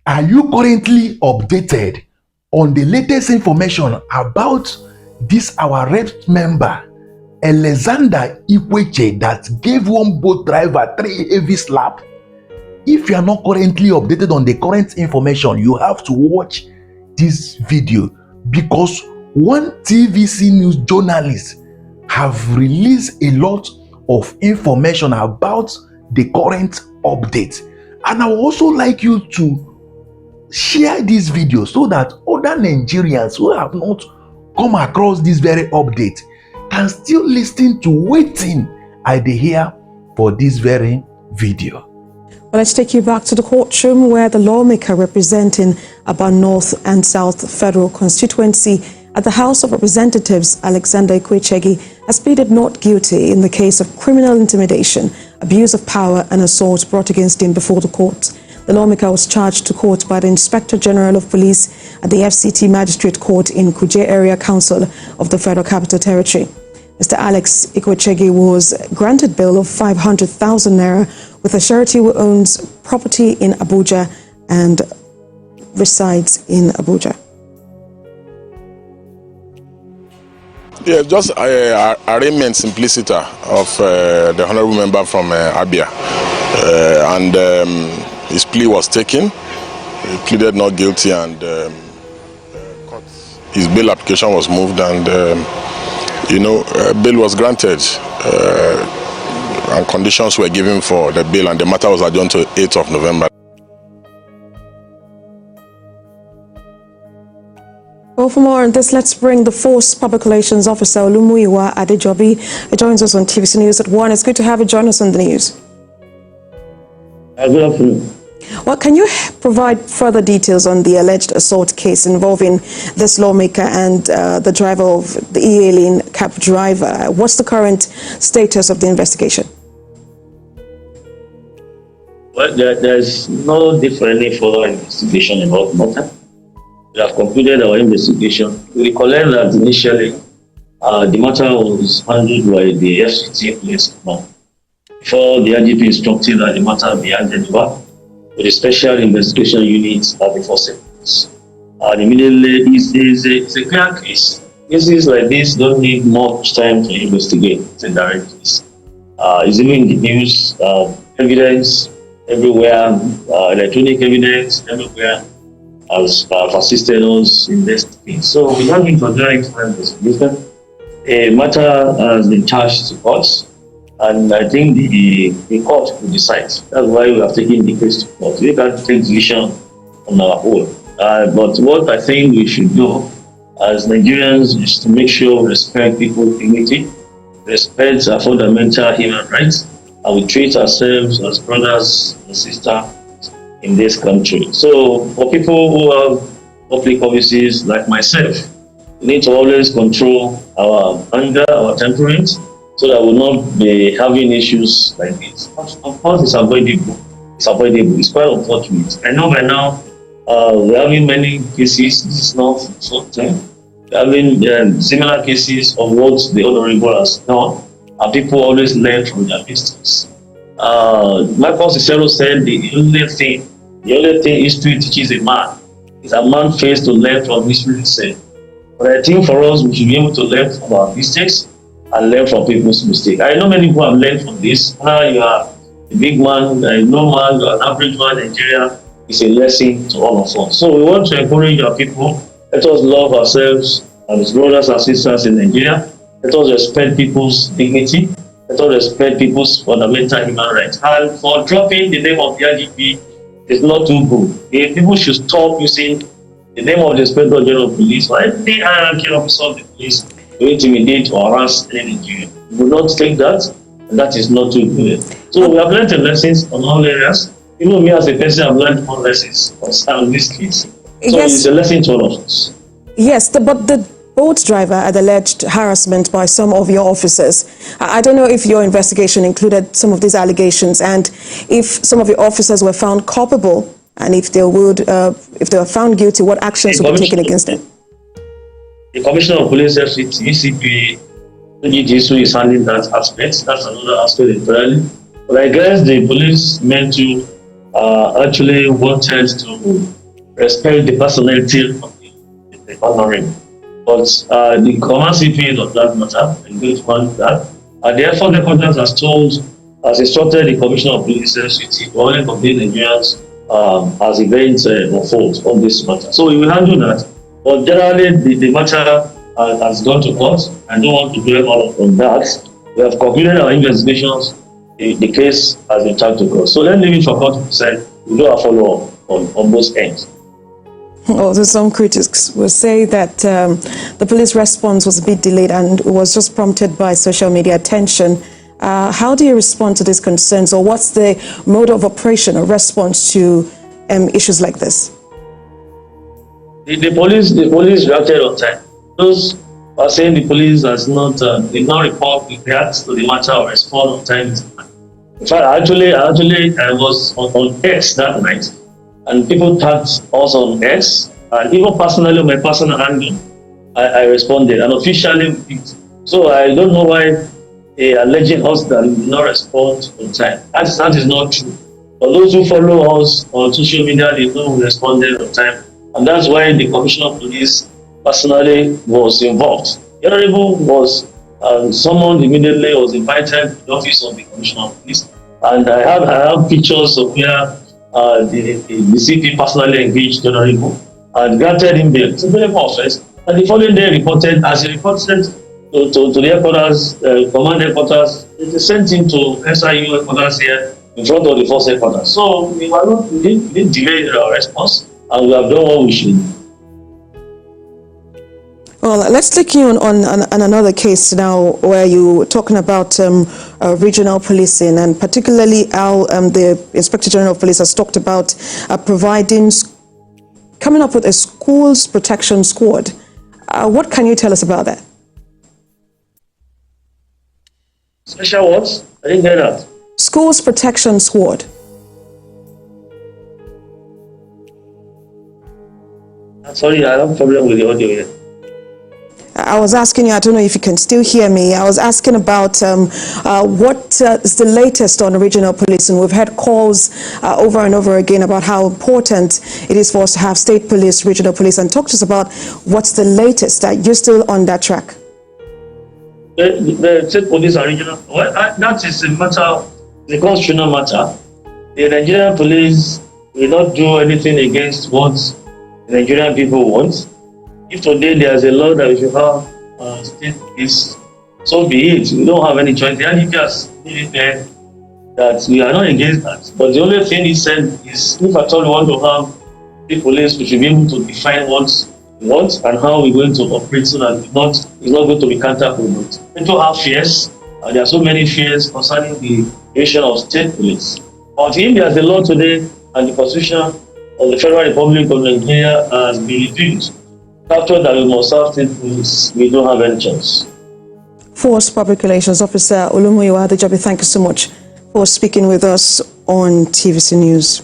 Are you currently updated on the latest information about this our rep member, Alexander Ikwechegh, that gave one boat driver 3 heavy slap? If you are not currently updated on the current information, you have to watch this video, because one TVC news journalist have released a lot of information about the current update, and I would also like you to share this video so that other Nigerians who have not come across this very update can still listen to waiting I dey hear for this very video. Well, let's take you back to the courtroom where the lawmaker representing Aba North and South Federal Constituency at the House of Representatives, Alexander Ikwechegh, has pleaded not guilty in the case of criminal intimidation, abuse of power and assault brought against him before the court. The lawmaker was charged to court by the Inspector General of Police at the FCT Magistrate Court in Kuje Area Council of the Federal Capital Territory. Mr. Alex Ikwechegh was granted bail of 500,000 naira with a surety who owns property in Abuja and resides in Abuja. Yeah, just arraignment simplicity of the honorable member from Abia, and his plea was taken. He pleaded not guilty, and his bail application was moved, and bail was granted, and conditions were given for the bail, and the matter was adjourned to 8th of November. Well, for more on this, let's bring the Force Public Relations Officer Olumuyiwa Adejobi. He joins us on TVC News at 1. It's good to have you join us on the news. Good afternoon. Well, can you provide further details on the alleged assault case involving this lawmaker and the driver of the e-hailing cab driver? What's the current status of the investigation? Well, there's no different further investigation about the matter. We have concluded our investigation. We recollect that initially the matter was handled by the FCT police command before the IGP instructed that the matter be handed over to the Special Investigation Unit at the Force Service. And immediately, it's a clear case. Cases like this don't need much time to investigate. It's a direct case. It's even in the news, evidence everywhere, electronic evidence everywhere has assisted us in this case. So we don't need to direct investigation. A matter has been charged to court, and I think the court will decide. That's why we have taken the case to court. We can't take decision on our own. But what I think we should do as Nigerians is to make sure we respect people's dignity, respect our fundamental human rights, and we treat ourselves as brothers and sisters in this country. So for people who have public offices like myself, we need to always control our anger, our temperament, so that we'll not be having issues like this. Of course, it's avoidable. It's quite unfortunate. I know by now we're having many cases. This is not short term. We're having similar cases of what the Honorable has done, and people always learn from their mistakes. Michael Cicero said the only thing history teaches a man is a man fails to learn from history itself. But I think for us, we should be able to learn from our mistakes and learn from people's mistakes. I know many people have learned from this. Now you are a big man, a no man, an average man in Nigeria. It's a lesson to all of us. So we want to encourage our people. Let us love ourselves as brothers and sisters in Nigeria. Let us respect people's dignity. Let us respect people's fundamental human rights. And for dropping the name of the IGP, it's not too good. People should stop using the name of the Inspector General of Police or any hierarchy officer of the police to intimidate or harass any Nigerian. We will not take that, and that is not too good. So we have learned the lessons on all areas. Even me as a person, I've learned more lessons on this case. So yes, it's a lesson to all of us. Yes, but the boat driver had alleged harassment by some of your officers. I don't know if your investigation included some of these allegations, and if some of your officers were found culpable, and if they were found guilty, what actions would be taken against them? The Commissioner of Police, ECP, Jisu is handling that aspect. That's another aspect entirely. But I guess the police meant to actually wanted to respect the personality of the honorable. But the command CP of that matter, I'm going to want that. The N500 headquarters has instructed the Commissioner of Police FCT to only complete Nigerians as events unfold on this matter. So we will handle that. But generally, the matter has gone to court. I don't want to dwell on that. We have concluded our investigations. The case has been taken to court. So let's leave it for court to decide. We do a follow-up on both ends. Also, some critics will say that the police response was a bit delayed and was just prompted by social media attention. How do you respond to these concerns, or what's the mode of operation or response to issues like this? The police reacted on time. Those who are saying the police has not did not react to the matter or respond on time. In fact, actually, I was on X that night, and people tagged us on X, and even personally on my personal handle, I responded and officially. So I don't know why they are alleging us that we did not respond on time. That is not true. For those who follow us on social media, they know we responded on time, and that's why the Commissioner of Police personally was involved. The Honorable was summoned immediately, was invited to the office of the Commissioner of Police, and I have pictures of where the CP personally engaged the Honorable and granted him bail. It's a very offense, and the following day reported, as he reported to the headquarters, command headquarters, they sent him to SIU headquarters here in front of the force headquarters. So we didn't delay our response, and we have done what we should. Well, let's take you on another case now, where you were talking about regional policing, and particularly how the Inspector General of Police has talked about coming up with a schools protection squad. What can you tell us about that? Special what? I didn't get that. Schools protection squad. Sorry, I have a problem with the audio here. I was asking you, I don't know if you can still hear me. I was asking about what is the latest on regional policing. We've had calls over and over again about how important it is for us to have state police, regional police, and talk to us about what's the latest. You're still on that track. The state police and regional, well, that is a matter, the constitutional matter. The Nigerian police will not do anything against what the Nigerian people want. If today there's a law that we should have state police, so be it. We don't have any choice. The NDP has made it clear that we are not against that. But the only thing he said is, if at all we want to have state police, we should be able to define what we want and how we're going to operate, so that it's not going to be counterproductive. People have fears, and there are so many fears concerning the creation of state police. But if there's a law today and the Constitution of the Federal Republic of Nigeria has been reviewed, after that we must have state police, we don't have any chance. Force Public Relations Officer Olumuyiwa Adejobi, thank you so much for speaking with us on TVC News.